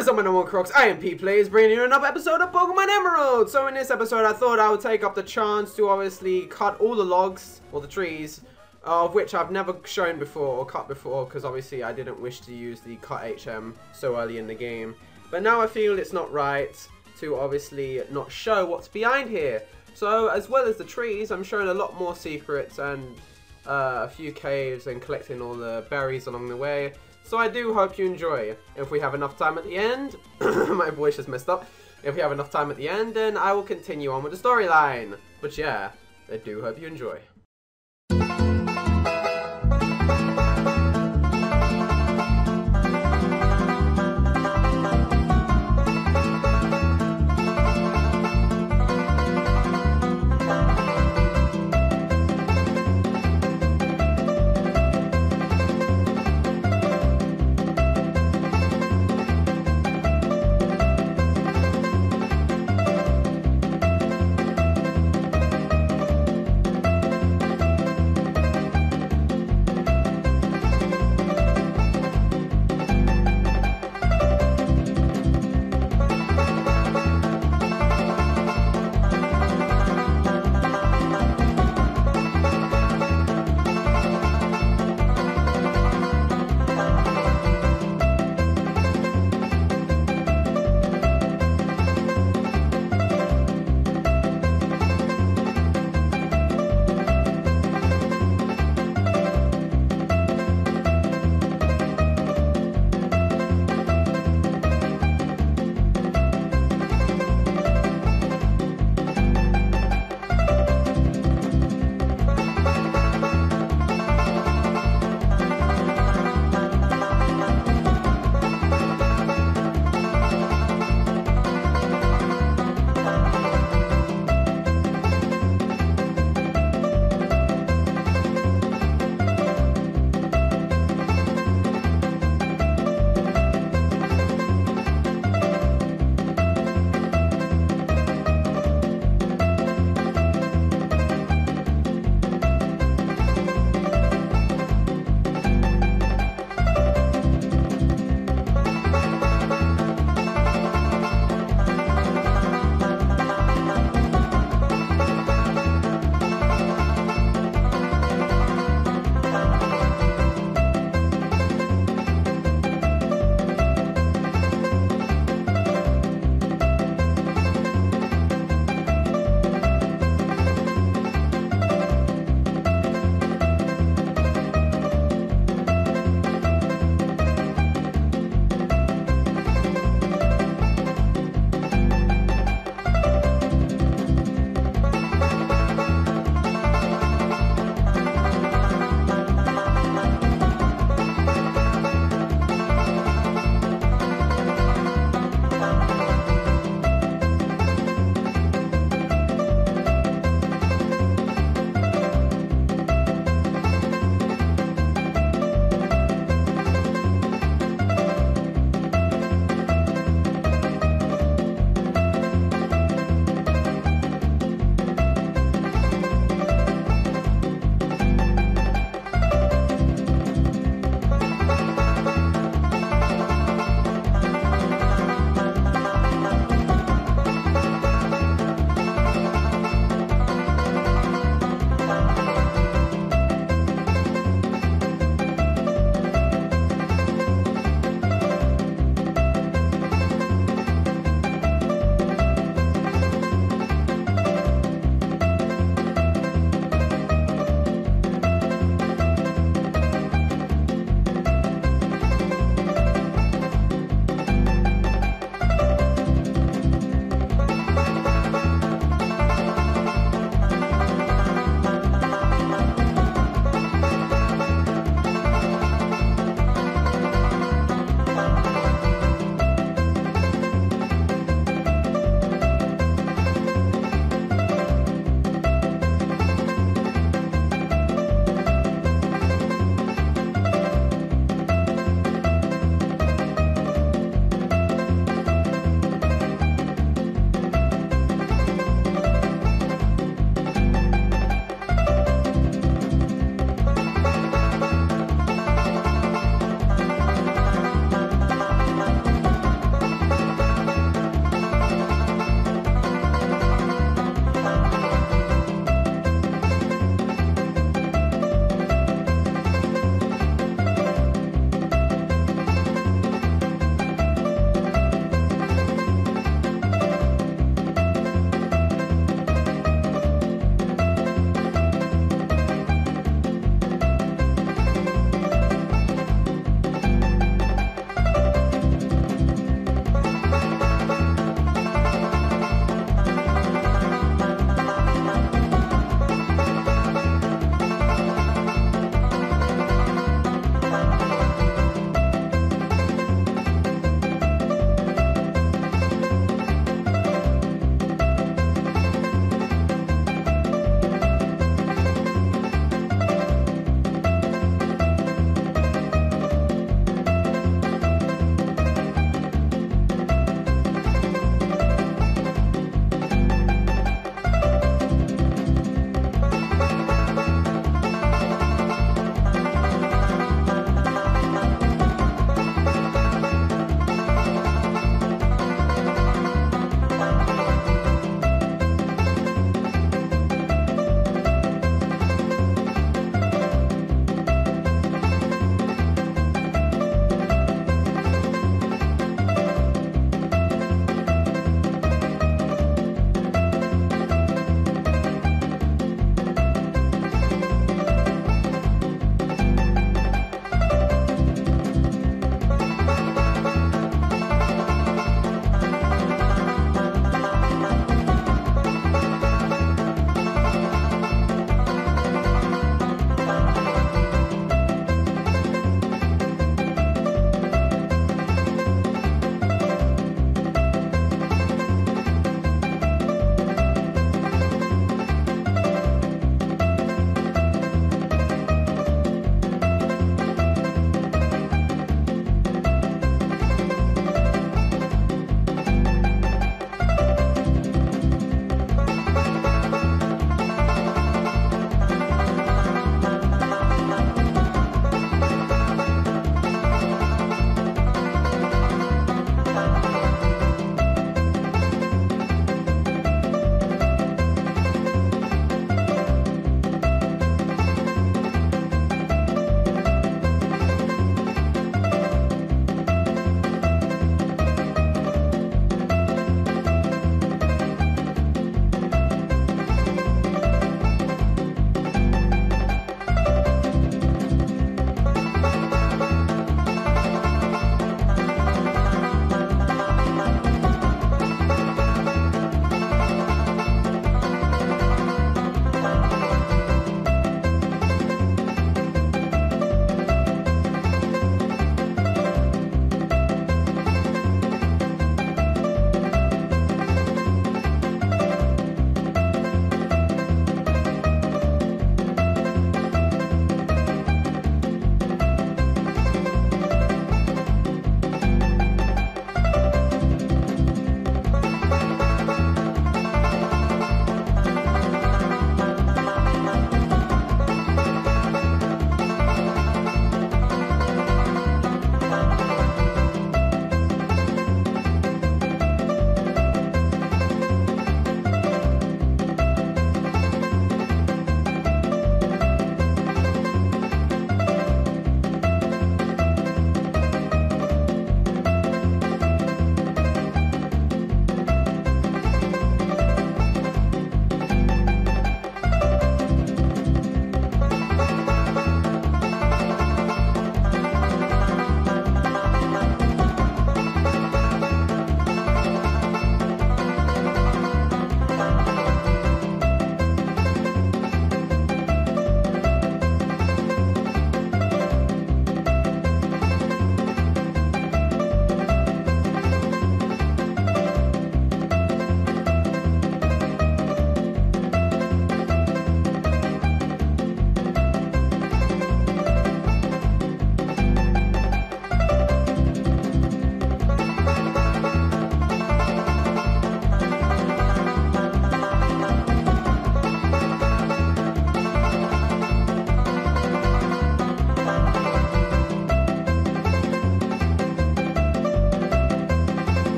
What is up, my number one Crocs? I am PetePlays, bringing you another episode of Pokemon Emerald. So in this episode, I thought I would take up the chance to obviously cut all the logs, or the trees, of which I've never shown before, or cut before, because obviously I didn't wish to use the cut HM so early in the game. But now I feel it's not right to obviously not show what's behind here. So as well as the trees, I'm showing a lot more secrets and a few caves and collecting all the berries along the way. So I do hope you enjoy. If we have enough time at the end, my voice just messed up. If we have enough time at the end, then I will continue on with the storyline. But yeah, I do hope you enjoy.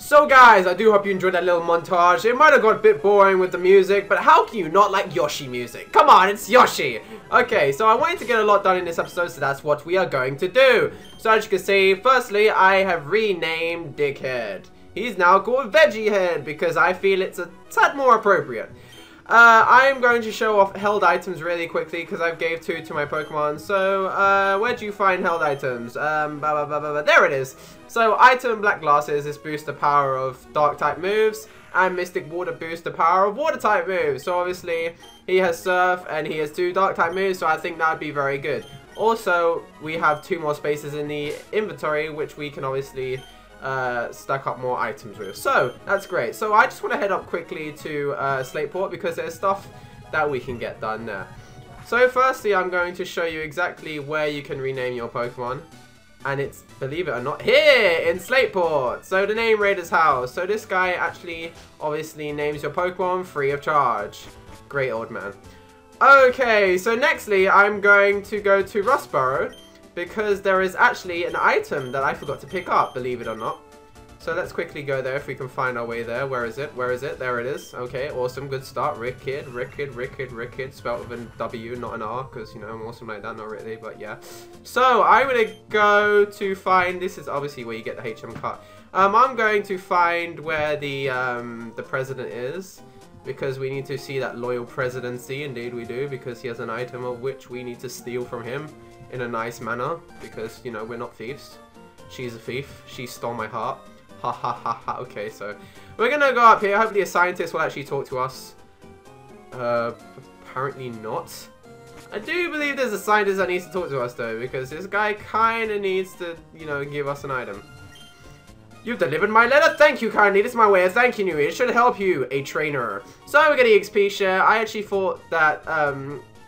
So guys, I do hope you enjoyed that little montage. It might have got a bit boring with the music, but how can you not like Yoshi music? Come on, it's Yoshi! Okay, so I wanted to get a lot done in this episode, so that's what we are going to do. So as you can see, firstly, I have renamed Dickhead. He's now called Veggie Head because I feel it's a tad more appropriate. I'm going to show off held items really quickly because I've gave 2 to my Pokemon. So, where do you find held items? There it is. So, item Black Glasses. This boosts the power of Dark type moves. And Mystic Water boosts the power of Water type moves. So, obviously, he has Surf and he has 2 Dark type moves. So, I think that would be very good. Also, we have 2 more spaces in the inventory, which we can obviously stack up more items with. So that's great. So I just want to head up quickly to Slateport because there's stuff that we can get done there. So firstly, I'm going to show you exactly where you can rename your Pokemon, and it's, believe it or not, here in Slateport. So the name Raider's House. So this guy actually obviously names your Pokemon free of charge. Great old man. Okay, so nextly I'm going to go to Rustboro, because there is actually an item that I forgot to pick up, believe it or not. So let's quickly go there if we can find our way there. Where is it? Where is it? There it is. Okay, awesome. Good start. Rickid, spelled with a W, not an R, because, you know, I'm awesome like that. Not really, but yeah. So I'm going to go to find, this is obviously where you get the HM cut. I'm going to find where the president is, because we need to see that loyal presidency. Indeed we do, because he has an item of which we need to steal from him in a nice manner, because, you know, we're not thieves. She's a thief. She stole my heart. Ha ha ha ha. Okay, so we're gonna go up here. Hopefully a scientist will actually talk to us. Apparently not. I do believe there's a scientist that needs to talk to us though, because this guy kind of needs to, you know, give us an item. You've delivered my letter. Thank you kindly. This is my way of thanking you. It should help you, a trainer. So we get an EXP share. I actually thought that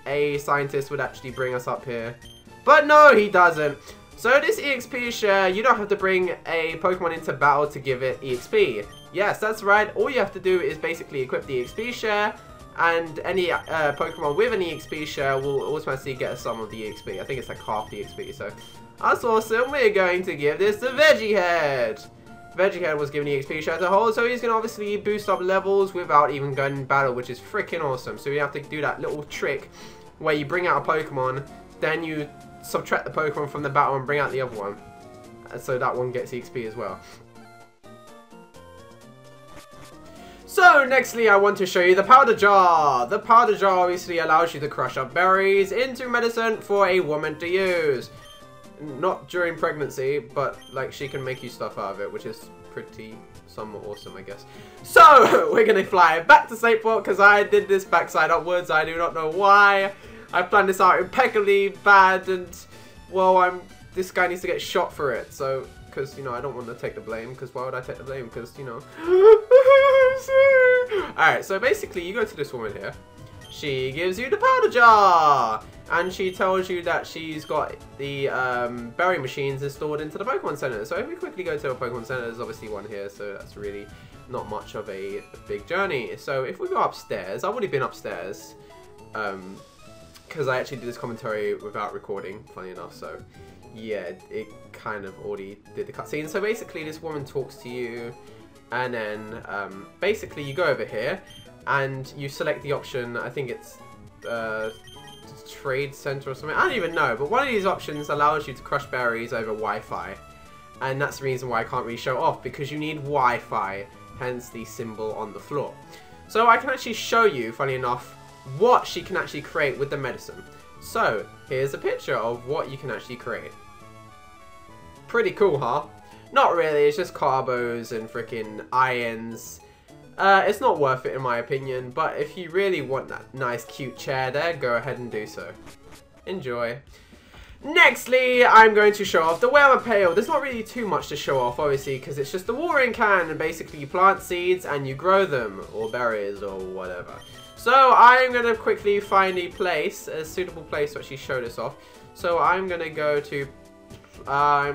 a scientist would actually bring us up here, but no, he doesn't. So this EXP share, you don't have to bring a Pokemon into battle to give it EXP. Yes, that's right. All you have to do is basically equip the EXP share, and any Pokemon with an EXP share will automatically get some of the EXP. I think it's like half the EXP. So that's awesome. We're going to give this to Veggie Head. Veggie Head was given the EXP share to hold, so he's going to obviously boost up levels without even going in battle, which is freaking awesome. So you have to do that little trick where you bring out a Pokemon, then you subtract the Pokemon from the battle and bring out the other one, so that one gets EXP as well. So nextly I want to show you the powder jar. The powder jar obviously allows you to crush up berries into medicine for a woman to use. Not during pregnancy, but like she can make you stuff out of it, which is pretty somewhat awesome, I guess. So we're gonna fly back to Slateport because I did this backside upwards. I do not know why. I planned this out impeccably bad, and well, this guy needs to get shot for it. So, because, you know, I don't want to take the blame, because why would I take the blame? Because, you know. Alright, so basically you go to this woman here. She gives you the powder jar, and she tells you that she's got the berry machines installed into the Pokemon Center. So if we quickly go to a Pokemon Center, there's obviously one here, so that's really not much of a big journey. So if we go upstairs, I've already been upstairs, because I actually did this commentary without recording, funny enough, so yeah, it kind of already did the cutscene. So basically this woman talks to you, and then basically you go over here and you select the option, I think it's Trade Center or something, I don't even know, but one of these options allows you to crush berries over Wi-Fi, and that's the reason why I can't really show off, because you need Wi-Fi, hence the symbol on the floor. So I can actually show you, funny enough, what she can actually create with the medicine. So here's a picture of what you can actually create. Pretty cool, huh? Not really, it's just carbos and freaking ions. It's not worth it in my opinion, but if you really want that nice cute chair there, go ahead and do so. Enjoy. Nextly, I'm going to show off the Wailmer Pail. There's not really too much to show off, obviously, because it's just a watering can, and basically you plant seeds and you grow them, or berries, or whatever. So I'm going to quickly find a place, a suitable place to actually show this off. So I'm going to go to, oh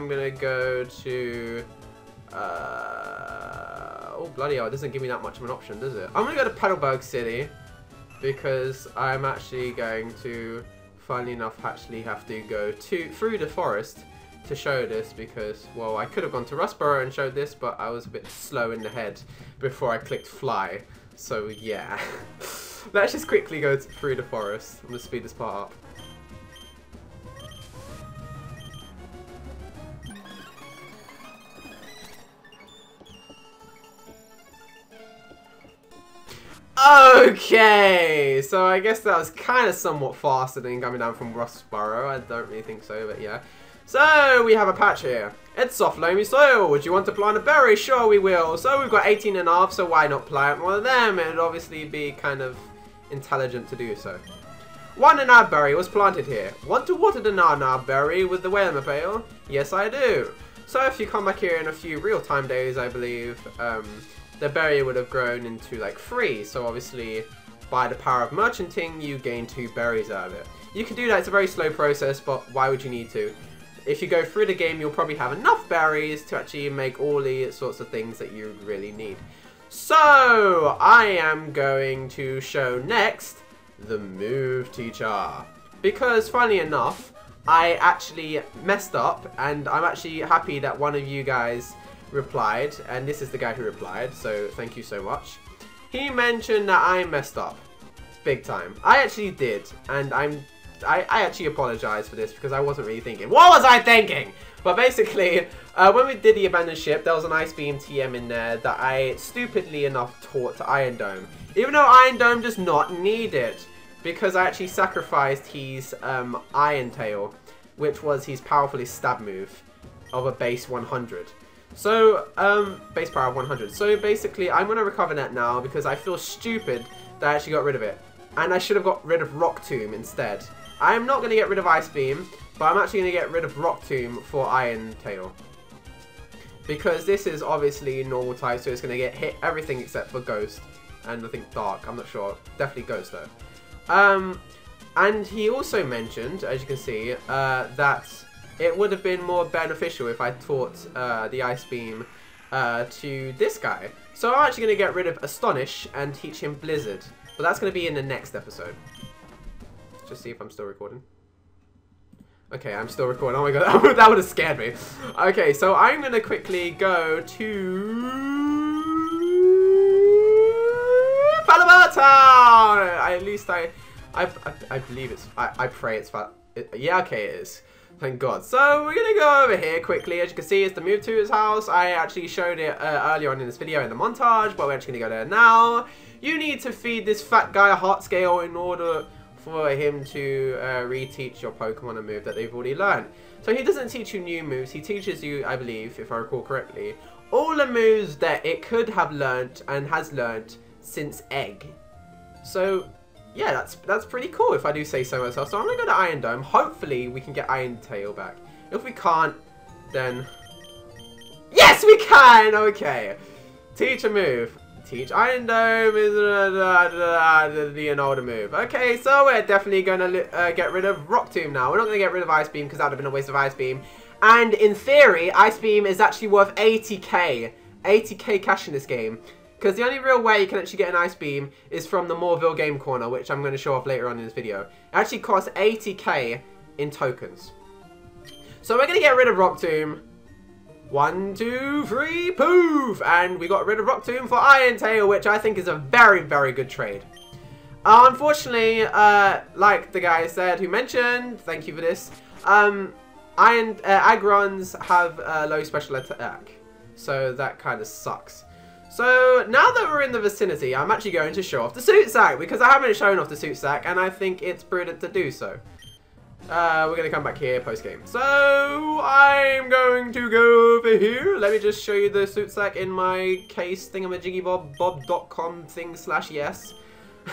bloody hell, it doesn't give me that much of an option, does it? I'm going to go to Petalburg City, because I'm actually going to, funnily enough, actually have to go through the forest to show this because, well, I could have gone to Rustboro and showed this, but I was a bit slow in the head before I clicked fly. So, yeah. Let's just quickly go through the forest. I'm going to speed this part up. Okay, so I guess that was kind of somewhat faster than coming down from Rustboro. I don't really think so, but yeah. So, we have a patch here. It's soft, loamy soil. Would you want to plant a berry? Sure, we will. So, we've got 18.5, so why not plant one of them? It'd obviously be kind of intelligent to do so. One nanab berry was planted here. Want to water the nanab berry with the Wailmer Pail? Yes, I do. So, if you come back here in a few real-time days, I believe, the berry would have grown into like 3, so obviously by the power of merchanting you gain 2 berries out of it. You can do that, it's a very slow process, but why would you need to? If you go through the game you'll probably have enough berries to actually make all the sorts of things that you really need. So I am going to show next the move teacher, because funny enough I actually messed up and I'm actually happy that one of you guys replied, and this is the guy who replied, so thank you so much. He mentioned that I messed up big time. I actually did, and I actually apologize for this because I wasn't really thinking. What was I thinking? But basically, when we did the abandoned ship, there was an Ice Beam TM in there that I stupidly enough taught to Iron Dome, even though Iron Dome does not need it, because I actually sacrificed his Iron Tail, which was his powerfulest stab move of a base 100. So, base power of 100. So basically, I'm going to recover that now because I feel stupid that I actually got rid of it. And I should have got rid of Rock Tomb instead. I'm not going to get rid of Ice Beam, but I'm actually going to get rid of Rock Tomb for Iron Tail. Because this is obviously normal type, so it's going to get hit everything except for Ghost. And I think Dark, I'm not sure. Definitely Ghost though. And he also mentioned, as you can see, that it would have been more beneficial if I taught the Ice Beam to this guy. So I'm actually going to get rid of Astonish and teach him Blizzard. But that's going to be in the next episode. Let's just see if I'm still recording. Okay, I'm still recording. Oh my god, that would have scared me. Okay, so I'm going to quickly go to Palomar Town! At least I believe it's... I pray it's... yeah, okay, it is. Thank God. So we're going to go over here quickly. As you can see, it's the move to his house. I actually showed it earlier on in this video in the montage, but we're actually going to go there now. You need to feed this fat guy a heart scale in order for him to reteach your Pokemon a move that they've already learned. So he doesn't teach you new moves. He teaches you, I believe, if I recall correctly, all the moves that it could have learnt and has learnt since Egg. So... yeah, that's pretty cool if I do say so myself. So I'm going to go to Iron Dome. Hopefully we can get Iron Tail back. If we can't, then... yes, we can! Okay. Teach a move. Teach Iron Dome is the older move. Okay, so we're definitely going to get rid of Rock Tomb now. We're not going to get rid of Ice Beam because that would have been a waste of Ice Beam. And in theory, Ice Beam is actually worth 80k. 80k cash in this game. Because the only real way you can actually get an Ice Beam is from the Mauville Game Corner, which I'm going to show off later on in this video. It actually costs 80k in tokens. So we're going to get rid of Rock Tomb. 1, 2, 3, poof! And we got rid of Rock Tomb for Iron Tail, which I think is a very, very good trade. Unfortunately, like the guy said who mentioned, thank you for this, Agrons have low special attack. So that kind of sucks. So, now that we're in the vicinity, I'm actually going to show off the Soot Sack, because I haven't shown off the Soot Sack, and I think it's prudent to do so. We're going to come back here post-game. So, I'm going to go over here. Let me just show you the Soot Sack in my case thingamajiggybob.com thing/yes.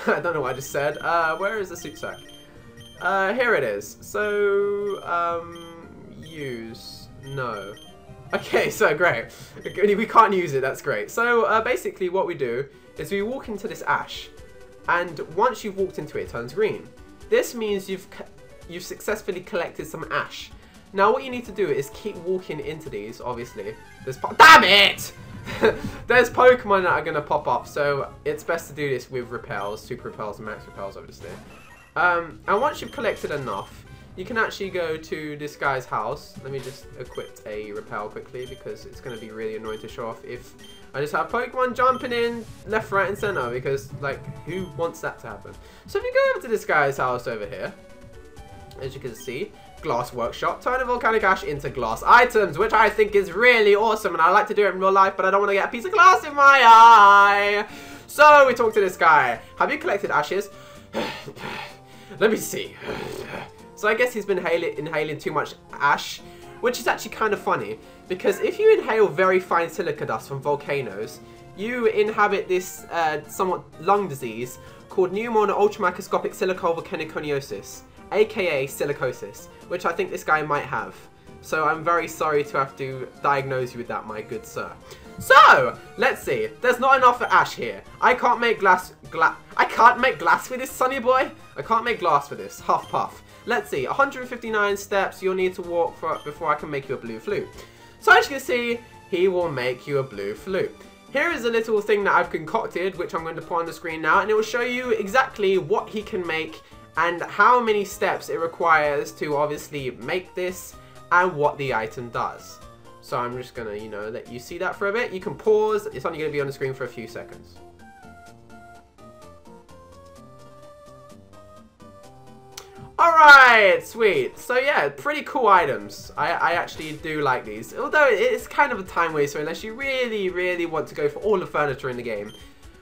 I don't know what I just said. Where is the Soot Sack? Here it is. So, use. No. Okay, so great. We can't use it, that's great. So basically what we do is we walk into this ash, and once you've walked into it, it turns green. This means you've successfully collected some ash. Now what you need to do is keep walking into these, obviously. Damn it! There's Pokemon that are going to pop up, so it's best to do this with repels, super repels and max repels, obviously. And once you've collected enough, you can actually go to this guy's house. Let me just equip a repel quickly because it's going to be really annoying to show off if I just have Pokemon jumping in left, right, and center because, like, who wants that to happen? So if you go over to this guy's house over here, as you can see, glass workshop, turn a volcanic ash into glass items, which I think is really awesome, and I like to do it in real life, but I don't want to get a piece of glass in my eye. So we talk to this guy. Have you collected ashes? Let me see. So I guess he's been inhaling too much ash, which is actually kind of funny, because if you inhale very fine silica dust from volcanoes, you inhabit this somewhat lung disease called pneumono-ultramicroscopic silicovolcaniconiosis, aka silicosis, which I think this guy might have. So I'm very sorry to have to diagnose you with that, my good sir. So, let's see. There's not enough for ash here. I can't make I can't make glass with this, sonny boy. I can't make glass with this. Huff puff. Let's see. 159 steps you'll need to walk for before I can make you a blue flute. So as you can see, he will make you a blue flute. Here is a little thing that I've concocted, which I'm going to put on the screen now, and it will show you exactly what he can make and how many steps it requires to obviously make this and what the item does. So I'm just gonna, you know, let you see that for a bit. You can pause. It's only gonna be on the screen for a few seconds. Alright, sweet. So yeah, pretty cool items. I actually do like these. Although it's kind of a time waster unless you really, really want to go for all the furniture in the game.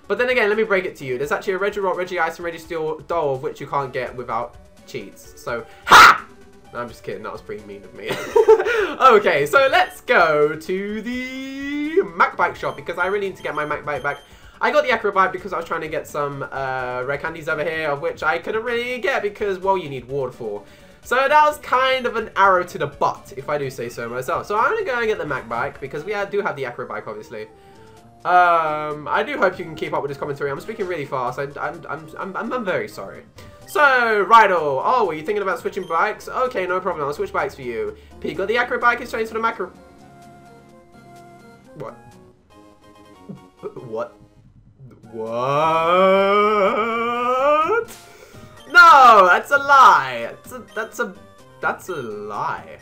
But then again, let me break it to you. There's actually a Regirock, Regice, and Registeel doll of which you can't get without cheats. So, ha! No, I'm just kidding. That was pretty mean of me. Okay, so let's go to the Mac Bike shop because I really need to get my Mac Bike back. I got the Acrobike because I was trying to get some rare candies over here, of which I couldn't really get because, well, you need water for. So that was kind of an arrow to the butt, if I do say so myself. So I'm going to go and get the Mac Bike because we do have the Acrobike, obviously. I do hope you can keep up with this commentary. I'm speaking really fast. I'm very sorry. So, Rydell. Oh, were you thinking about switching bikes? Okay, no problem. I'll switch bikes for you. Pete got the Acrobike. It's changed to the Macro. What? What? What? No, that's a lie. That's a lie.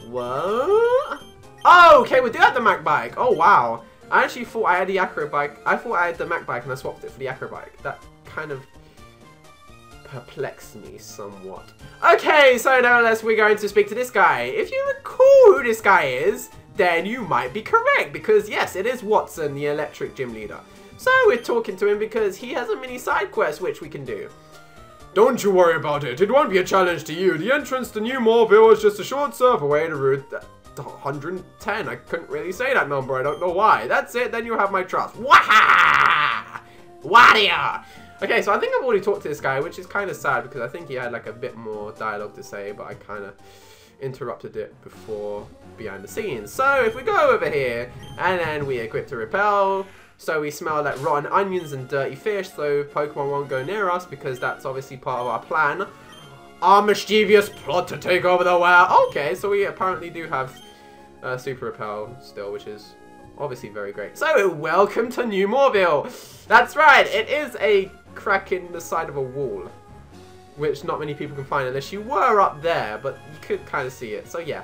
What? Oh, okay, we do have the Mac Bike. Oh, wow. I actually thought I had the Acrobike. I thought I had the Mac Bike and I swapped it for the Acrobike. That kind of perplexed me somewhat. Okay, so nevertheless, we're going to speak to this guy. If you recall who this guy is, then you might be correct. Because, yes, it is Watson, the electric gym leader. So we're talking to him because he has a mini side quest which we can do. Don't you worry about it. It won't be a challenge to you. The entrance to New Mauville is just a short surf away to Route 110. I couldn't really say that number. I don't know why. That's it. Then you have my trust. Waha! Wadia! Okay, so I think I've already talked to this guy, which is kind of sad because I think he had like a bit more dialogue to say, but I kind of interrupted it before behind the scenes. So if we go over here and then we equip to repel, so we smell like rotten onions and dirty fish, so Pokemon won't go near us because that's obviously part of our plan. Our mischievous plot to take over the world. Okay, so we apparently do have Super Repel still, which is obviously very great. So, welcome to New Mauville. That's right, it is a crack in the side of a wall, which not many people can find unless you were up there, but you could kind of see it. So yeah,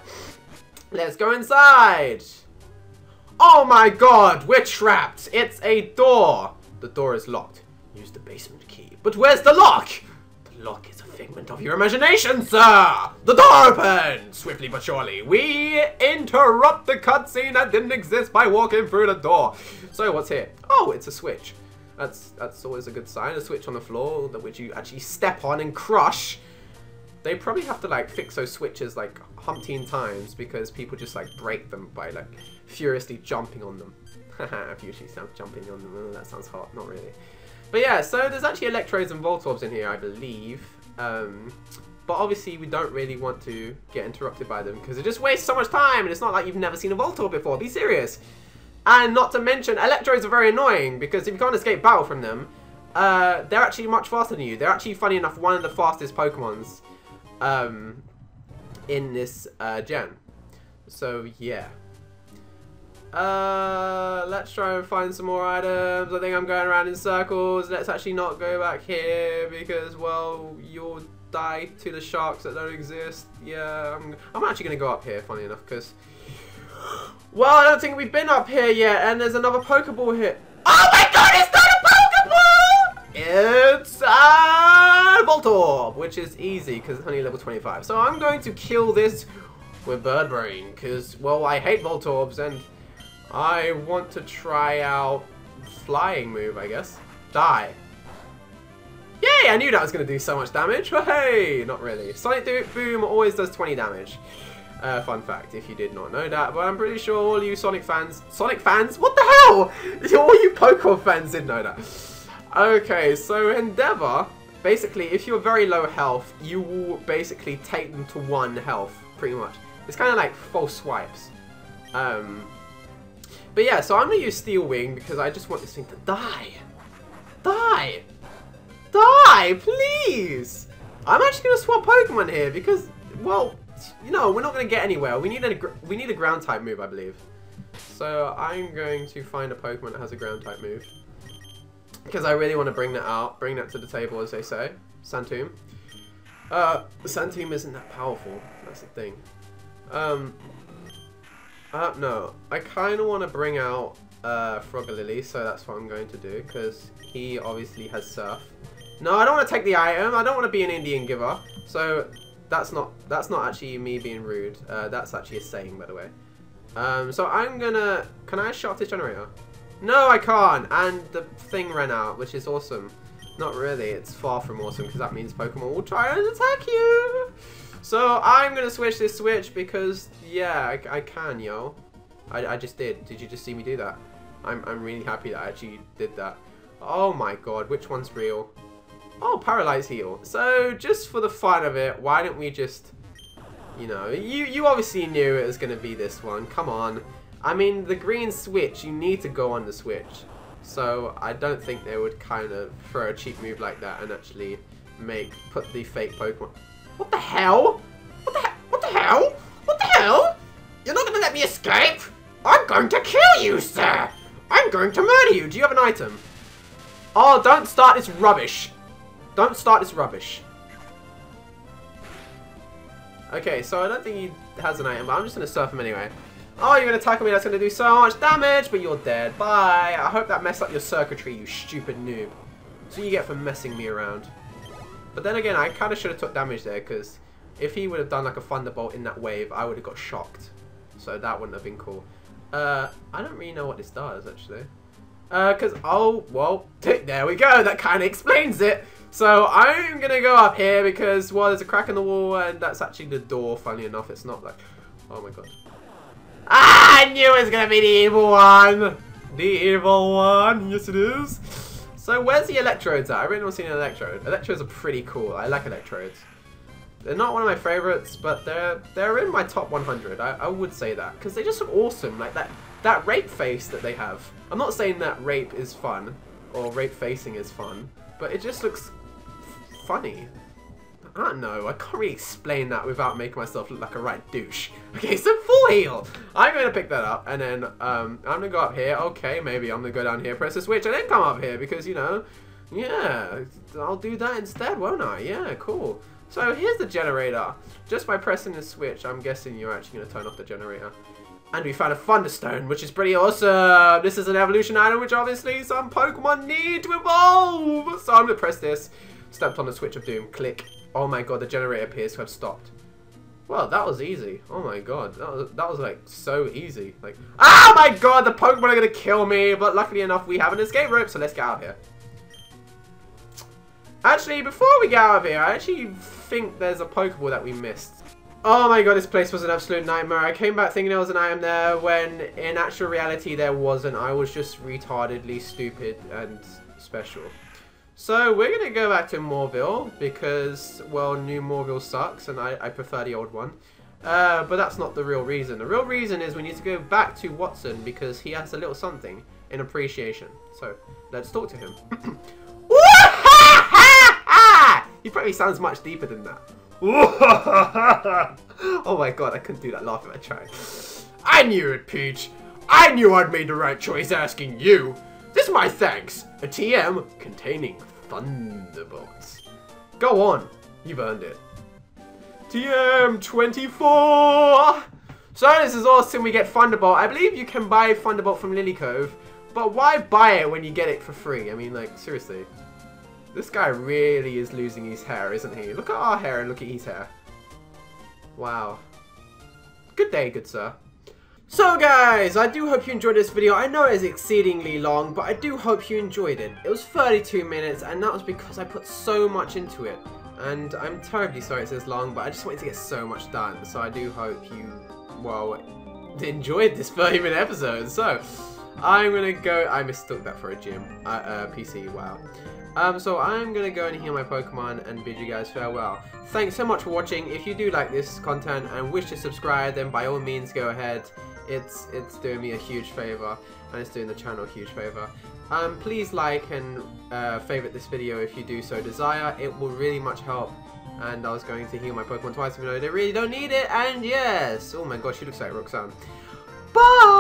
let's go inside. Oh my god, we're trapped. It's a door. The door is locked. Use the basement key. But where's the lock? The lock is a figment of your imagination, sir. The door opened. Swiftly but surely, we interrupt the cutscene that didn't exist by walking through the door. So what's here? Oh, it's a switch. That's always a good sign. A switch on the floor that which you actually step on and crush. They probably have to like fix those switches like umpteen times because people just like break them by like furiously jumping on them. Haha, furiously jumping on them. Oh, that sounds hot. Not really. But yeah, so there's actually electrodes and Voltorbs in here, I believe. But obviously we don't really want to get interrupted by them because it just wastes so much time, and it's not like you've never seen a Voltorb before. Be serious. And not to mention, electrodes are very annoying because if you can't escape battle from them, they're actually much faster than you. They're actually, funny enough, one of the fastest Pokemons in this gen. So yeah. Let's try and find some more items. I think I'm going around in circles. Let's actually not go back here because, well, you're die to the sharks that don't exist. Yeah, I'm actually going to go up here, funny enough, because... Well, I don't think we've been up here yet, and there's another Pokeball here. Oh my god, it's not a Pokeball! It's a Voltorb, which is easy, because it's only level 25. So I'm going to kill this with Bird Brain, because, well, I hate Voltorbs, and I want to try out Flying move, I guess. Die. Yay, I knew that was going to do so much damage. Hey, not really. Sonic Boom always does 20 damage. Fun fact, if you did not know that, but I'm pretty sure all you Sonic fans... Sonic fans? What the hell? All you Pokemon fans didn't know that. Okay, so Endeavor, basically, if you're very low health, you will basically take them to 1 health, pretty much. It's kind of like false swipes. But yeah, so I'm going to use Steel Wing because I just want this thing to die. Die! Die, please! I'm actually going to swap Pokemon here because, well, you know, we're not going to get anywhere. We need a ground type move, I believe. So I'm going to find a Pokemon that has a ground type move. Because I really want to bring that out, bring that to the table, as they say. Santoom. Santoom isn't that powerful. That's the thing. No. I kind of want to bring out Frogolily, so that's what I'm going to do. Because he obviously has Surf. No, I don't want to take the item. I don't want to be an Indian giver. So that's not actually me being rude. That's actually a saying, by the way. So I'm gonna... Can I shut off this generator? No, I can't. And the thing ran out, which is awesome. Not really. It's far from awesome because that means Pokemon will try and attack you. So I'm gonna switch this switch because yeah, I can, yo. I just did. Did you just see me do that? I'm really happy that I actually did that. Oh my god, which one's real? Oh, Paralyze Heal. So, just for the fun of it, why don't we just, you know, you obviously knew it was going to be this one. Come on. I mean, the green switch, you need to go on the switch. So, I don't think they would kind of throw a cheap move like that and actually put the fake Pokemon. What the hell? What the hell? What the hell? What the hell? You're not going to let me escape? I'm going to kill you, sir. I'm going to murder you. Do you have an item? Oh, don't start this rubbish. Don't start this rubbish. Okay, so I don't think he has an item, but I'm just going to surf him anyway. Oh, you're going to tackle me, that's going to do so much damage, but you're dead. Bye. I hope that messed up your circuitry, you stupid noob. That's what you get for messing me around. But then again, I kind of should have took damage there, because if he would have done like a Thunderbolt in that wave, I would have got shocked. So that wouldn't have been cool. I don't really know what this does, actually. Oh, well, there we go. That kind of explains it. So I'm going to go up here because, well, there's a crack in the wall and that's actually the door, funny enough. It's not like, oh my god. Ah, I knew it was going to be the evil one. The evil one. Yes, it is. So where's the electrodes at? I really want to see an electrode. Electrodes are pretty cool. I like electrodes. They're not one of my favorites, but they're in my top 100. I would say that because they just look awesome. Like that rape face that they have. I'm not saying that rape is fun or rape facing is fun, but it just looks funny. I don't know. I can't really explain that without making myself look like a right douche. Okay, so full heal. I'm going to pick that up and then I'm going to go up here. Okay, maybe I'm going to go down here, press the switch, and then come up here because, you know, yeah, I'll do that instead, won't I? Yeah, cool. So here's the generator. Just by pressing the switch, I'm guessing you're actually going to turn off the generator. And we found a Thunderstone, which is pretty awesome. This is an evolution item, which obviously some Pokemon need to evolve. So I'm going to press this. Stepped on the switch of doom. Click. Oh my god, the generator appears to have stopped. Well, that was easy. Oh my god. That was like so easy. Like, oh my god, the Pokemon are going to kill me. But luckily enough, we have an escape rope. So let's get out of here. Actually, before we get out of here, I actually think there's a Pokeball that we missed. Oh my god, this place was an absolute nightmare. I came back thinking there was an item there when in actual reality there wasn't. I was just retardedly stupid and special. So we're going to go back to Mauville because, well, new Mauville sucks and I prefer the old one. But that's not the real reason. The real reason is we need to go back to Watson because he has a little something in appreciation. So let's talk to him. He probably sounds much deeper than that. Oh my god, I couldn't do that laugh if I tried. I knew it, Peach. I knew I'd made the right choice asking you. This is my thanks. A TM containing Thunderbolts. Go on. You've earned it. TM24! So this is awesome, we get Thunderbolt. I believe you can buy Thunderbolt from Lily Cove, but why buy it when you get it for free? I mean, like, seriously. This guy really is losing his hair, isn't he? Look at our hair and look at his hair. Wow. Good day, good sir. So guys, I do hope you enjoyed this video. I know it is exceedingly long, but I do hope you enjoyed it. It was 32 minutes, and that was because I put so much into it. And I'm terribly sorry it's this long, but I just wanted to get so much done. So I do hope you, well, enjoyed this 30-minute episode. So, I'm gonna go, I mistook that for a gym, PC, wow. So I'm gonna go and heal my Pokemon and bid you guys farewell. Thanks so much for watching. If you do like this content and wish to subscribe, then by all means go ahead. It's doing me a huge favor, and it's doing the channel a huge favor. Please like and favorite this video if you do so desire. It will really much help. And I was going to heal my Pokemon twice even though they really don't need it. And yes, oh my gosh, she looks like Roxanne. Bye!